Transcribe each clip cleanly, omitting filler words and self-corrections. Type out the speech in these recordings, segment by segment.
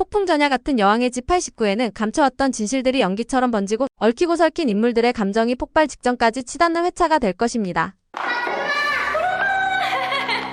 폭풍전야 같은 여왕의 집 89회는 감춰왔던 진실들이 연기처럼 번지고 얽히고 설킨 인물들의 감정이 폭발 직전까지 치닫는 회차가 될 것입니다.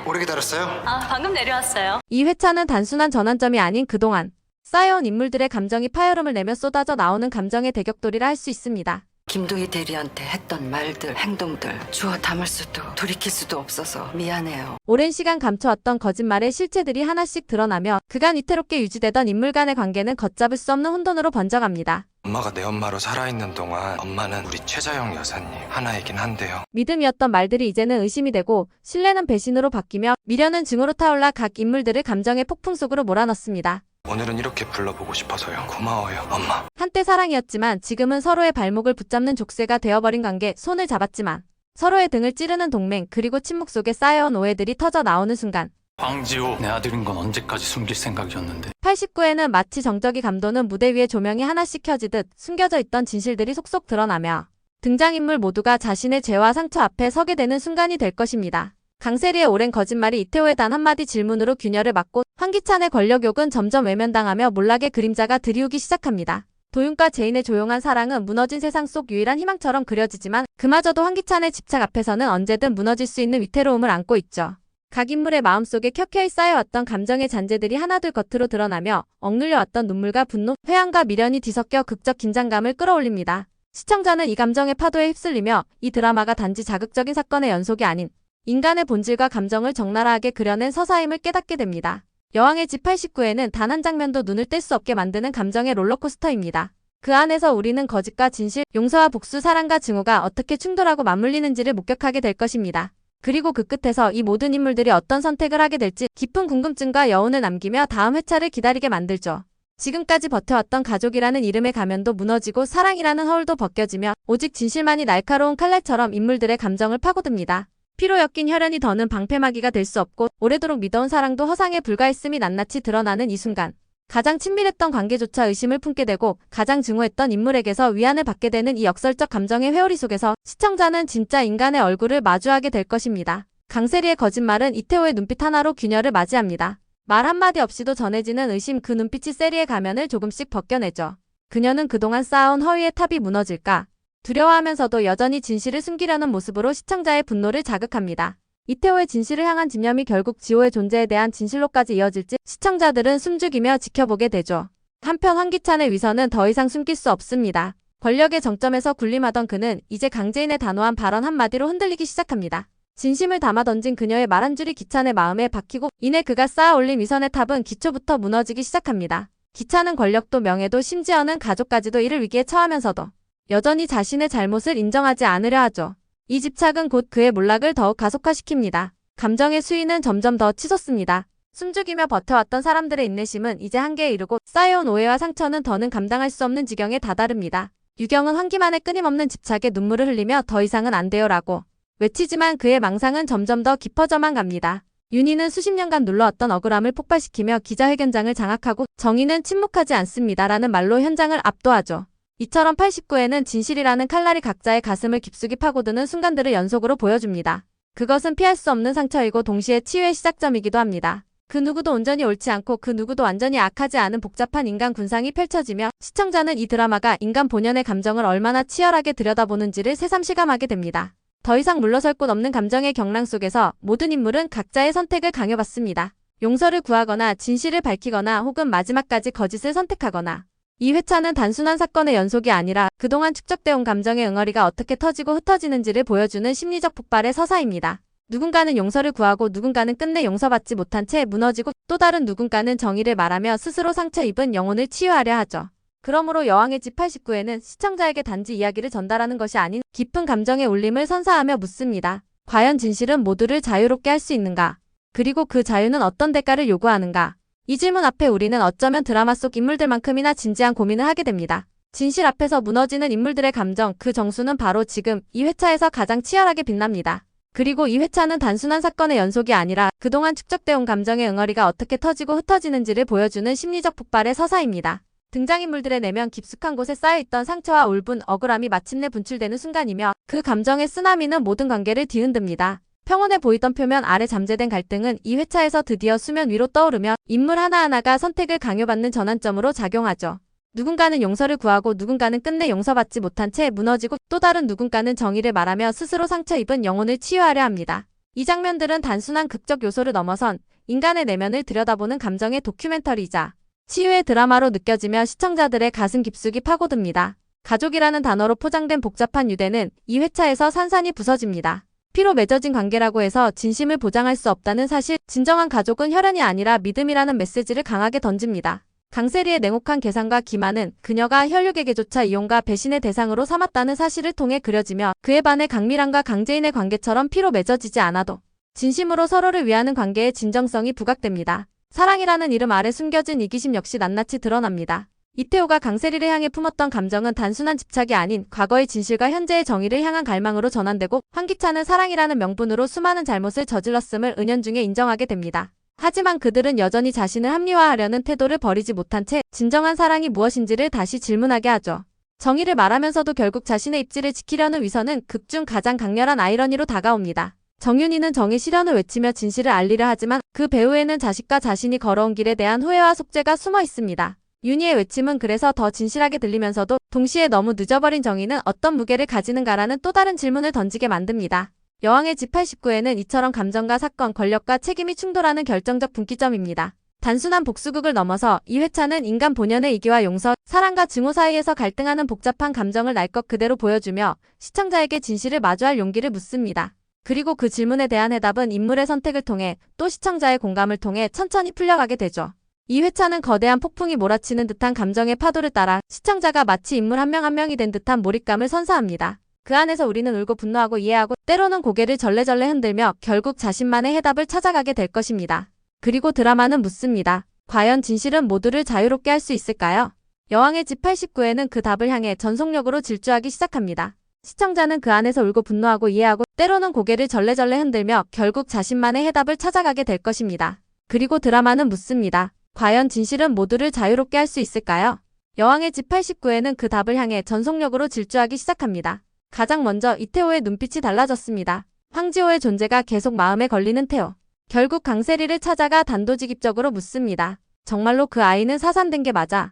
오래 기다렸어요? 방금 내려왔어요. 이 회차는 단순한 전환점이 아닌 그동안 쌓여온 인물들의 감정이 파열음을 내며 쏟아져 나오는 감정의 대격돌이라 할 수 있습니다. 김동희 대리한테 했던 말들, 행동들 주워 담을 수도 돌이킬 수도 없어서 미안해요. 오랜 시간 감춰왔던 거짓말의 실체들이 하나씩 드러나며 그간 위태롭게 유지되던 인물 간의 관계는 걷잡을 수 없는 혼돈으로 번져갑니다. 엄마가 내 엄마로 살아있는 동안 엄마는 우리 최자영 여사님 하나이긴 한데요. 믿음이었던 말들이 이제는 의심이 되고 신뢰는 배신으로 바뀌며 미련은 증오로 타올라 각 인물들을 감정의 폭풍 속으로 몰아넣습니다. 오늘은 이렇게 불러보고 싶어서요. 고마워요, 엄마. 한때 사랑이었지만 지금은 서로의 발목을 붙잡는 족쇄가 되어버린 관계. 손을 잡았지만 서로의 등을 찌르는 동맹, 그리고 침묵 속에 쌓여온 오해들이 터져 나오는 순간 황지호, 내 아들인 건 언제까지 숨길 생각이었는데. 89회는 마치 정적이 감도는 무대 위에 조명이 하나씩 켜지듯 숨겨져 있던 진실들이 속속 드러나며 등장인물 모두가 자신의 죄와 상처 앞에 서게 되는 순간이 될 것입니다. 강세리의 오랜 거짓말이 이태호의 단 한마디 질문으로 균열을 맞고 황기찬의 권력욕은 점점 외면당하며 몰락의 그림자가 드리우기 시작합니다. 도윤과 제인의 조용한 사랑은 무너진 세상 속 유일한 희망처럼 그려지지만 그마저도 황기찬의 집착 앞에서는 언제든 무너질 수 있는 위태로움을 안고 있죠. 각 인물의 마음속에 켜켜이 쌓여왔던 감정의 잔재들이 하나둘 겉으로 드러나며 억눌려왔던 눈물과 분노, 회한과 미련이 뒤섞여 극적 긴장감을 끌어올립니다. 시청자는 이 감정의 파도에 휩쓸리며 이 드라마가 단지 자극적인 사건의 연속이 아닌 인간의 본질과 감정을 적나라하게 그려낸 서사임을 깨닫게 됩니다. 여왕의 집 89회는 단 한 장면도 눈을 뗄 수 없게 만드는 감정의 롤러코스터입니다. 그 안에서 우리는 거짓과 진실, 용서와 복수, 사랑과 증오가 어떻게 충돌하고 맞물리는지를 목격하게 될 것입니다. 그리고 그 끝에서 이 모든 인물들이 어떤 선택을 하게 될지 깊은 궁금증과 여운을 남기며 다음 회차를 기다리게 만들죠. 지금까지 버텨왔던 가족이라는 이름의 가면도 무너지고 사랑이라는 허울도 벗겨지며 오직 진실만이 날카로운 칼날처럼 인물들의 감정을 파고듭니다. 피로 엮인 혈연이 더는 방패막이가 될 수 없고 오래도록 믿어온 사랑도 허상에 불과했음이 낱낱이 드러나는 이 순간 가장 친밀했던 관계조차 의심을 품게 되고 가장 증오했던 인물에게서 위안을 받게 되는 이 역설적 감정의 회오리 속에서 시청자는 진짜 인간의 얼굴을 마주하게 될 것입니다. 강세리의 거짓말은 이태호의 눈빛 하나로 균열을 맞이합니다. 말 한마디 없이도 전해지는 의심, 그 눈빛이 세리의 가면을 조금씩 벗겨내죠. 그녀는 그동안 쌓아온 허위의 탑이 무너질까 두려워하면서도 여전히 진실을 숨기려는 모습으로 시청자의 분노를 자극합니다. 이태호의 진실을 향한 집념이 결국 지호의 존재에 대한 진실로까지 이어질지 시청자들은 숨죽이며 지켜보게 되죠. 한편 황기찬의 위선은 더 이상 숨길 수 없습니다. 권력의 정점에서 군림하던 그는 이제 강재인의 단호한 발언 한마디로 흔들리기 시작합니다. 진심을 담아 던진 그녀의 말 한 줄이 기찬의 마음에 박히고 이내 그가 쌓아 올린 위선의 탑은 기초부터 무너지기 시작합니다. 기찬은 권력도 명예도 심지어는 가족까지도 이를 위기에 처하면서도 여전히 자신의 잘못을 인정하지 않으려 하죠. 이 집착은 곧 그의 몰락을 더욱 가속화시킵니다. 감정의 수위는 점점 더 치솟습니다. 숨죽이며 버텨왔던 사람들의 인내심은 이제 한계에 이르고 쌓여온 오해와 상처는 더는 감당할 수 없는 지경에 다다릅니다. 유경은 황기만의 끊임없는 집착에 눈물을 흘리며 더 이상은 안 돼요라고 외치지만 그의 망상은 점점 더 깊어져만 갑니다. 윤희는 수십 년간 눌러왔던 억울함을 폭발시키며 기자회견장을 장악하고 정의는 침묵하지 않습니다라는 말로 현장을 압도하죠. 이처럼 89회는 진실이라는 칼날이 각자의 가슴을 깊숙이 파고드는 순간들을 연속으로 보여줍니다. 그것은 피할 수 없는 상처이고 동시에 치유의 시작점이기도 합니다. 그 누구도 온전히 옳지 않고 그 누구도 완전히 악하지 않은 복잡한 인간 군상이 펼쳐지며 시청자는 이 드라마가 인간 본연의 감정을 얼마나 치열하게 들여다보는지를 새삼실감하게 됩니다. 더 이상 물러설 곳 없는 감정의 경랑 속에서 모든 인물은 각자의 선택을 강요받습니다. 용서를 구하거나 진실을 밝히거나 혹은 마지막까지 거짓을 선택하거나 이 회차는 단순한 사건의 연속이 아니라 그동안 축적되어온 감정의 응어리가 어떻게 터지고 흩어지는지를 보여주는 심리적 폭발의 서사입니다. 누군가는 용서를 구하고 누군가는 끝내 용서받지 못한 채 무너지고 또 다른 누군가는 정의를 말하며 스스로 상처 입은 영혼을 치유하려 하죠. 그러므로 여왕의 집 89회는 시청자에게 단지 이야기를 전달하는 것이 아닌 깊은 감정의 울림을 선사하며 묻습니다. 과연 진실은 모두를 자유롭게 할 수 있는가? 그리고 그 자유는 어떤 대가를 요구하는가? 이 질문 앞에 우리는 어쩌면 드라마 속 인물들만큼이나 진지한 고민을 하게 됩니다. 진실 앞에서 무너지는 인물들의 감정, 그 정수는 바로 지금 이 회차에서 가장 치열하게 빛납니다. 그리고 이 회차는 단순한 사건의 연속이 아니라 그동안 축적되어온 감정의 응어리가 어떻게 터지고 흩어지는지를 보여주는 심리적 폭발의 서사입니다. 등장인물들의 내면 깊숙한 곳에 쌓여있던 상처와 울분, 억울함이 마침내 분출되는 순간이며 그 감정의 쓰나미는 모든 관계를 뒤흔듭니다. 평온해 보이던 표면 아래 잠재된 갈등은 이 회차에서 드디어 수면 위로 떠오르며 인물 하나하나가 선택을 강요받는 전환점으로 작용하죠. 누군가는 용서를 구하고 누군가는 끝내 용서받지 못한 채 무너지고 또 다른 누군가는 정의를 말하며 스스로 상처 입은 영혼을 치유하려 합니다. 이 장면들은 단순한 극적 요소를 넘어선 인간의 내면을 들여다보는 감정의 다큐멘터리이자 치유의 드라마로 느껴지며 시청자들의 가슴 깊숙이 파고듭니다. 가족이라는 단어로 포장된 복잡한 유대는 이 회차에서 산산이 부서집니다. 피로 맺어진 관계라고 해서 진심을 보장할 수 없다는 사실, 진정한 가족은 혈연이 아니라 믿음이라는 메시지를 강하게 던집니다. 강세리의 냉혹한 계산과 기만은 그녀가 혈육에게조차 이용과 배신의 대상으로 삼았다는 사실을 통해 그려지며 그에 반해 강미란과 강재인의 관계처럼 피로 맺어지지 않아도 진심으로 서로를 위하는 관계의 진정성이 부각됩니다. 사랑이라는 이름 아래 숨겨진 이기심 역시 낱낱이 드러납니다. 이태호가 강세리를 향해 품었던 감정은 단순한 집착이 아닌 과거의 진실과 현재의 정의를 향한 갈망으로 전환되고 황기찬은 사랑이라는 명분으로 수많은 잘못을 저질렀음을 은연중에 인정하게 됩니다. 하지만 그들은 여전히 자신을 합리화하려는 태도를 버리지 못한 채 진정한 사랑이 무엇인지를 다시 질문하게 하죠. 정의를 말하면서도 결국 자신의 입지를 지키려는 위선은 극 중 가장 강렬한 아이러니로 다가옵니다. 정윤희는 정의 실현을 외치며 진실을 알리려 하지만 그 배후에는 자식과 자신이 걸어온 길에 대한 후회와 속죄가 숨어 있습니다. 윤희의 외침은 그래서 더 진실하게 들리면서도 동시에 너무 늦어버린 정의는 어떤 무게를 가지는가라는 또 다른 질문을 던지게 만듭니다. 여왕의 집 89회는 이처럼 감정과 사건, 권력과 책임이 충돌하는 결정적 분기점입니다. 단순한 복수극을 넘어서 이 회차는 인간 본연의 이기와 용서, 사랑과 증오 사이에서 갈등하는 복잡한 감정을 날 것 그대로 보여주며 시청자에게 진실을 마주할 용기를 묻습니다. 그리고 그 질문에 대한 해답은 인물의 선택을 통해 또 시청자의 공감을 통해 천천히 풀려가게 되죠. 이 회차는 거대한 폭풍이 몰아치는 듯한 감정의 파도를 따라 시청자가 마치 인물 한 명 한 명이 된 듯한 몰입감을 선사합니다. 그 안에서 우리는 울고 분노하고 이해하고 때로는 고개를 절레절레 흔들며 결국 자신만의 해답을 찾아가게 될 것입니다. 그리고 드라마는 묻습니다. 과연 진실은 모두를 자유롭게 할 수 있을까요? 여왕의 집 89회는 그 답을 향해 전속력으로 질주하기 시작합니다. 시청자는 그 안에서 울고 분노하고 이해하고 때로는 고개를 절레절레 흔들며 결국 자신만의 해답을 찾아가게 될 것입니다. 그리고 드라마는 묻습니다. 과연 진실은 모두를 자유롭게 할 수 있을까요? 여왕의 집 89회는 그 답을 향해 전속력으로 질주하기 시작합니다. 가장 먼저 이태호의 눈빛이 달라졌습니다. 황지호의 존재가 계속 마음에 걸리는 태호. 결국 강세리를 찾아가 단도직입적으로 묻습니다. 정말로 그 아이는 사산된 게 맞아?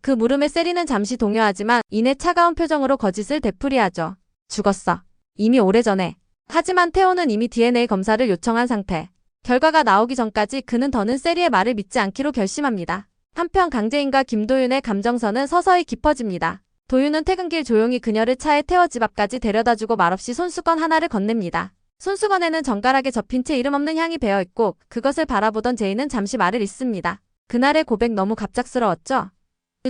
그 물음에 세리는 잠시 동요하지만 이내 차가운 표정으로 거짓을 되풀이하죠. 죽었어. 이미 오래전에. 하지만 태호는 이미 DNA 검사를 요청한 상태. 결과가 나오기 전까지 그는 더는 세리의 말을 믿지 않기로 결심합니다. 한편 강재인과 김도윤의 감정선은 서서히 깊어집니다. 도윤은 퇴근길 조용히 그녀를 차에 태워 집 앞까지 데려다주고 말없이 손수건 하나를 건넵니다. 손수건에는 정갈하게 접힌 채 이름 없는 향이 배어있고 그것을 바라보던 제인은 잠시 말을 잇습니다. 그날의 고백 너무 갑작스러웠죠?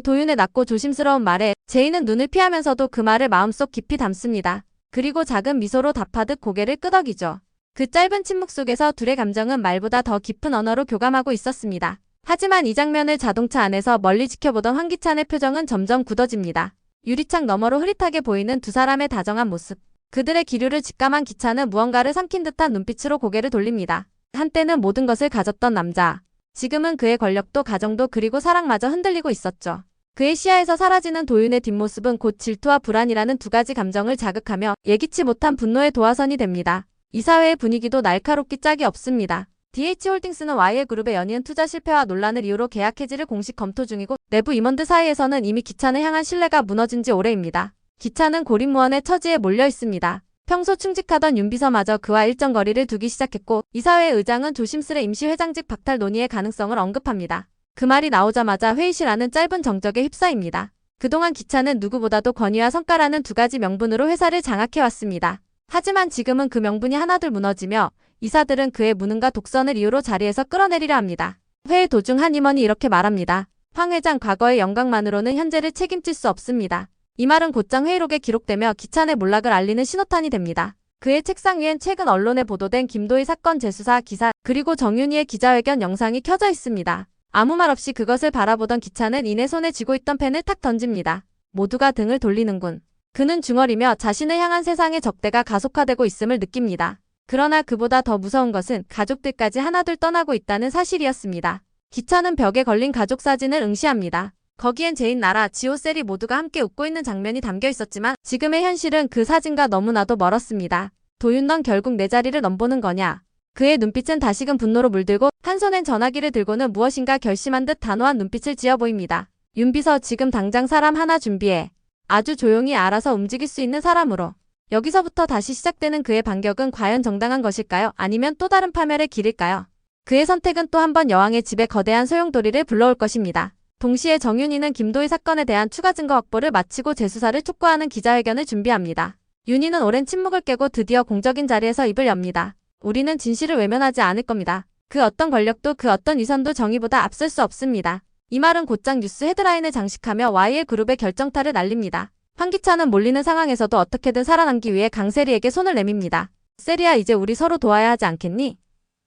도윤의 낮고 조심스러운 말에 제인은 눈을 피하면서도 그 말을 마음속 깊이 담습니다. 그리고 작은 미소로 답하듯 고개를 끄덕이죠. 그 짧은 침묵 속에서 둘의 감정은 말보다 더 깊은 언어로 교감하고 있었습니다. 하지만 이 장면을 자동차 안에서 멀리 지켜보던 황기찬의 표정은 점점 굳어집니다. 유리창 너머로 흐릿하게 보이는 두 사람의 다정한 모습. 그들의 기류를 직감한 기찬은 무언가를 삼킨 듯한 눈빛으로 고개를 돌립니다. 한때는 모든 것을 가졌던 남자. 지금은 그의 권력도 가정도 그리고 사랑마저 흔들리고 있었죠. 그의 시야에서 사라지는 도윤의 뒷모습은 곧 질투와 불안이라는 두 가지 감정을 자극하며 예기치 못한 분노의 도화선이 됩니다. 이 사회의 분위기도 날카롭기 짝이 없습니다. DH홀딩스는 YL그룹의 연이은 투자 실패와 논란을 이유로 계약 해지를 공식 검토 중이고 내부 임원들 사이에서는 이미 기찬을 향한 신뢰가 무너진 지 오래입니다. 기찬은 고립무원의 처지에 몰려 있습니다. 평소 충직하던 윤비서마저 그와 일정 거리를 두기 시작했고 이사회 의장은 조심스레 임시회장직 박탈 논의의 가능성을 언급합니다. 그 말이 나오자마자 회의실 안은 짧은 정적에 휩싸입니다. 그동안 기찬은 누구보다도 권위와 성과라는 두 가지 명분으로 회사를 장악해왔습니다. 하지만 지금은 그 명분이 하나둘 무너지며 이사들은 그의 무능과 독선을 이유로 자리에서 끌어내리려 합니다. 회의 도중 한 임원이 이렇게 말합니다. 황 회장 과거의 영광만으로는 현재를 책임질 수 없습니다. 이 말은 곧장 회의록에 기록되며 기찬의 몰락을 알리는 신호탄이 됩니다. 그의 책상 위엔 최근 언론에 보도된 김도희 사건 재수사 기사 그리고 정윤희의 기자회견 영상이 켜져 있습니다. 아무 말 없이 그것을 바라보던 기찬은 이내 손에 쥐고 있던 펜을 탁 던집니다. 모두가 등을 돌리는군. 그는 중얼이며 자신을 향한 세상의 적대가 가속화되고 있음을 느낍니다. 그러나 그보다 더 무서운 것은 가족들까지 하나둘 떠나고 있다는 사실이었습니다. 기찬은 벽에 걸린 가족 사진을 응시합니다. 거기엔 제인, 나라, 지호, 셀이 모두가 함께 웃고 있는 장면이 담겨 있었지만 지금의 현실은 그 사진과 너무나도 멀었습니다. 도윤 넌 결국 내 자리를 넘보는 거냐. 그의 눈빛은 다시금 분노로 물들고 한 손엔 전화기를 들고는 무엇인가 결심한 듯 단호한 눈빛을 지어 보입니다. 윤 비서 지금 당장 사람 하나 준비해. 아주 조용히 알아서 움직일 수 있는 사람으로. 여기서부터 다시 시작되는 그의 반격은 과연 정당한 것일까요? 아니면 또 다른 파멸의 길일까요? 그의 선택은 또 한 번 여왕의 집에 거대한 소용돌이를 불러올 것입니다. 동시에 정윤희는 김도희 사건에 대한 추가 증거 확보를 마치고 재수사를 촉구하는 기자회견을 준비합니다. 윤희는 오랜 침묵을 깨고 드디어 공적인 자리에서 입을 엽니다. 우리는 진실을 외면하지 않을 겁니다. 그 어떤 권력도 그 어떤 위선도 정의보다 앞설 수 없습니다. 이 말은 곧장 뉴스 헤드라인을 장식하며 YL그룹의 결정타를 날립니다. 황기찬은 몰리는 상황에서도 어떻게든 살아남기 위해 강세리에게 손을 내밉니다. 세리야, 이제 우리 서로 도와야 하지 않겠니?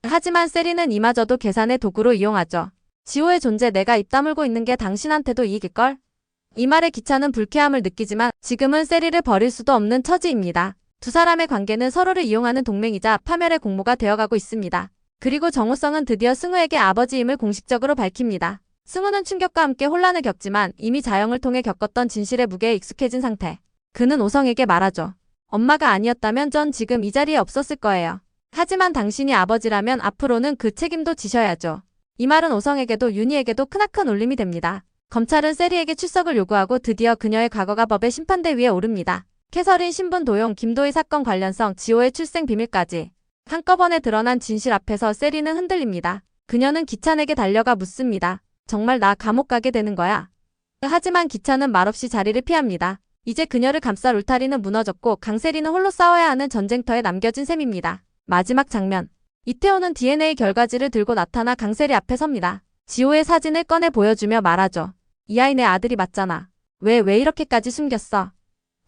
하지만 세리는 이마저도 계산의 도구로 이용하죠. 지호의 존재 내가 입 다물고 있는 게 당신한테도 이익일걸? 이 말에 기찬은 불쾌함을 느끼지만 지금은 세리를 버릴 수도 없는 처지입니다. 두 사람의 관계는 서로를 이용하는 동맹이자 파멸의 공모가 되어가고 있습니다. 그리고 정우성은 드디어 승우에게 아버지임을 공식적으로 밝힙니다. 승우는 충격과 함께 혼란을 겪지만 이미 자영을 통해 겪었던 진실의 무게에 익숙해진 상태. 그는 오성에게 말하죠. 엄마가 아니었다면 전 지금 이 자리에 없었을 거예요. 하지만 당신이 아버지라면 앞으로는 그 책임도 지셔야죠. 이 말은 오성에게도 윤희에게도 크나큰 울림이 됩니다. 검찰은 세리에게 출석을 요구하고 드디어 그녀의 과거가 법의 심판대 위에 오릅니다. 캐서린 신분 도용, 김도희 사건 관련성, 지호의 출생 비밀까지. 한꺼번에 드러난 진실 앞에서 세리는 흔들립니다. 그녀는 기찬에게 달려가 묻습니다. 정말 나 감옥 가게 되는 거야? 하지만 기찬은 말없이 자리를 피합니다. 이제 그녀를 감쌀 울타리는 무너졌고 강세리는 홀로 싸워야 하는 전쟁터에 남겨진 셈입니다. 마지막 장면. 이태호는 DNA 결과지를 들고 나타나 강세리 앞에 섭니다. 지호의 사진을 꺼내 보여주며 말하죠. 이 아이 내 아들이 맞잖아. 왜 이렇게까지 숨겼어?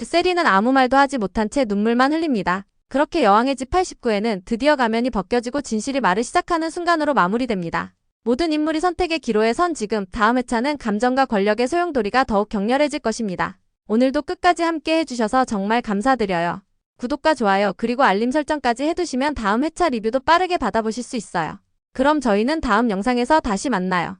세리는 아무 말도 하지 못한 채 눈물만 흘립니다. 그렇게 여왕의 집 89회는 드디어 가면이 벗겨지고 진실이 말을 시작하는 순간으로 마무리됩니다. 모든 인물이 선택의 기로에 선 지금 다음 회차는 감정과 권력의 소용돌이가 더욱 격렬해질 것입니다. 오늘도 끝까지 함께 해주셔서 정말 감사드려요. 구독과 좋아요 그리고 알림 설정까지 해두시면 다음 회차 리뷰도 빠르게 받아보실 수 있어요. 그럼 저희는 다음 영상에서 다시 만나요.